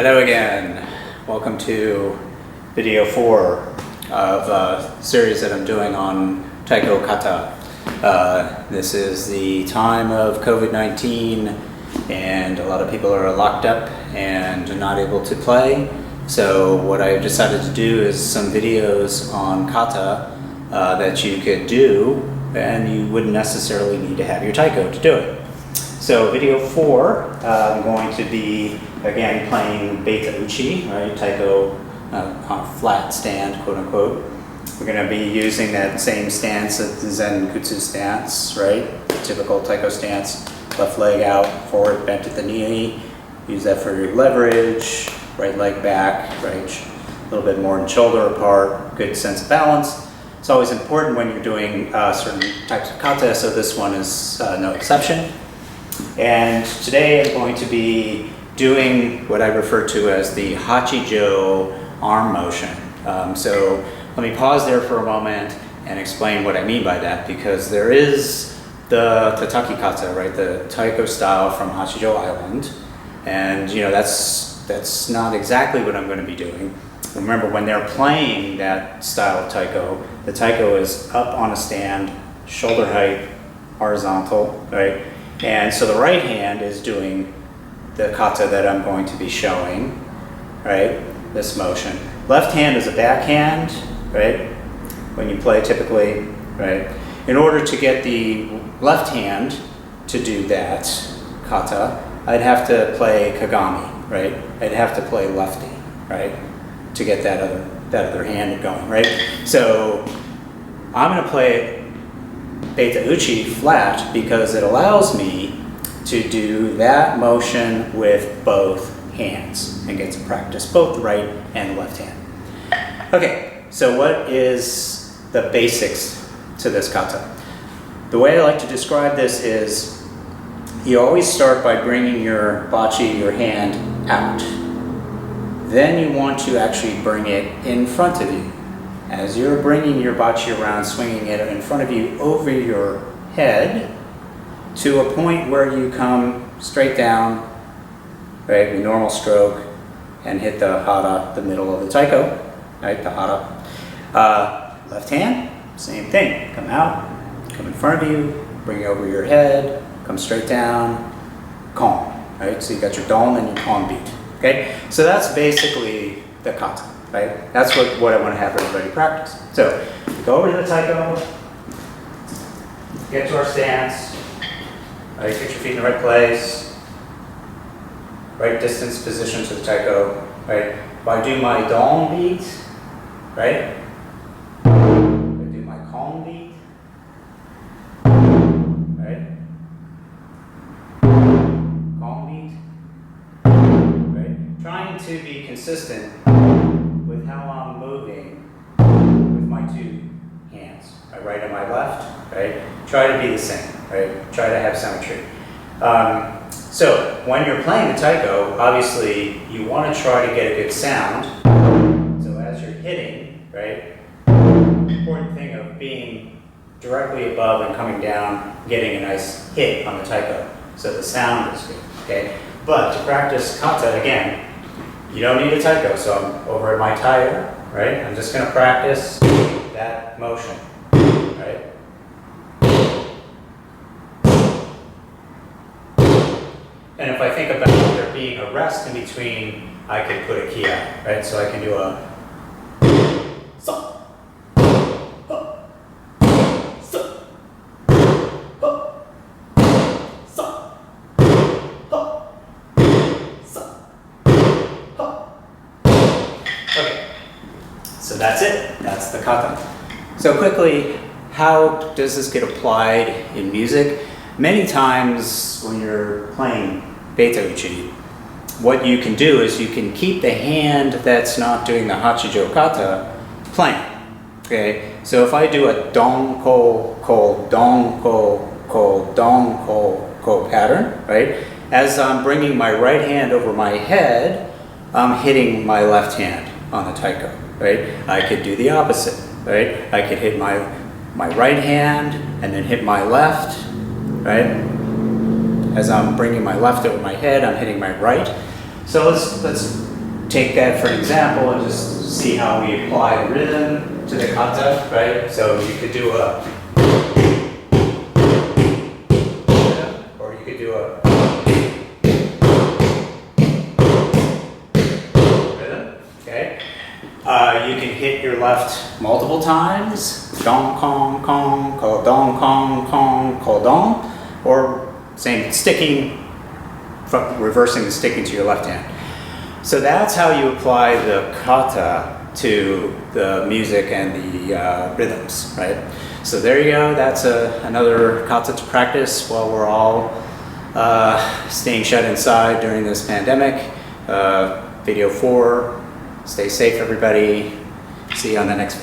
Hello again. Welcome to video 4 of a series that I'm doing on Taiko Kata. This is the time of COVID-19 and a lot of people are locked up and not able to play. So what I've decided to do is some videos on Kata that you could do and you wouldn't necessarily need to have your Taiko to do it. So video 4, I'm going to be again playing Beta Uchi, right? Taiko on a flat stand, quote unquote. We're going to be using that same stance, the Zen-Kutsu stance, right? Typical Taiko stance, left leg out, forward, bent at the knee. Use that for your leverage, right leg back, right? A little bit more in shoulder apart, good sense of balance. It's always important when you're doing certain types of kata, so this one is no exception. And today I'm going to be doing what I refer to as the Hachijo arm motion. So let me pause there for a moment and explain what I mean by that, because there is the Tataki Kata, right, the Taiko style from Hachijo Island, and you know that's not exactly what I'm going to be doing. Remember, when they're playing that style of Taiko, the Taiko is up on a stand, shoulder height, horizontal, right? And so the right hand is doing the kata that I'm going to be showing, right? This motion. Left hand is a backhand, right? When you play typically, right? In order to get the left hand to do that kata, I'd have to play kagami, right? I'd have to play lefty, right? To get that other hand going, right? So I'm going to play Beta Uchi flat because it allows me to do that motion with both hands and get to practice both the right and the left hand. Okay, so what is the basics to this kata? The way I like to describe this is you always start by bringing your bachi, your hand, out. Then you want to actually bring it in front of you. As you're bringing your bachi around, swinging it in front of you over your head to a point where you come straight down, right, a normal stroke, and hit the hara, the middle of the taiko, right, the hara. Left hand, same thing. Come out, come in front of you, bring it over your head, come straight down, calm, right? So you got your dome and your calm beat, okay? So that's basically the kata. Right? That's what I want to have everybody practice. So, go over to the taiko, get to our stance, right? Get your feet in the right place, right distance position to the taiko, right? If I do my dong beat, right? If I do my calm beat, right? Calm beat, right? Trying to be consistent with how I'm moving with my two hands, my right and my left, right? Try to be the same, right? Try to have symmetry. So when you're playing the taiko, obviously you want to try to get a good sound. So as you're hitting, right? The important thing of being directly above and coming down, getting a nice hit on the taiko, so the sound is good, okay? But to practice kata, again, you don't need a taiko, so I'm over at my tire, right? I'm just going to practice that motion, right? And if I think about there being a rest in between, I could put a key out, right? So I can do a so, ho, so, ho, so, ho, so. Okay, so that's it. That's the kata. So quickly, how does this get applied in music? Many times when you're playing Beta Uchi, what you can do is you can keep the hand that's not doing the Hachijo kata playing. Okay, so if I do a dong ko ko dong ko ko dong ko ko pattern, right? As I'm bringing my right hand over my head, I'm hitting my left hand on the taiko, right? I could do the opposite, right? I could hit my right hand and then hit my left, right? As I'm bringing my left over my head, I'm hitting my right. So let's take that for an example and just see how we apply rhythm to the kata, right? So you could do a, or you could do a rhythm, okay? You can hit your left multiple times, dong kong kong, ko dong kong kong, ko dong, or same sticking, reversing the sticking to your left hand. So that's how you apply the kata to the music and the rhythms, right? So there you go, that's another kata to practice while we're all staying shut inside during this pandemic. Video 4, stay safe everybody, see you on the next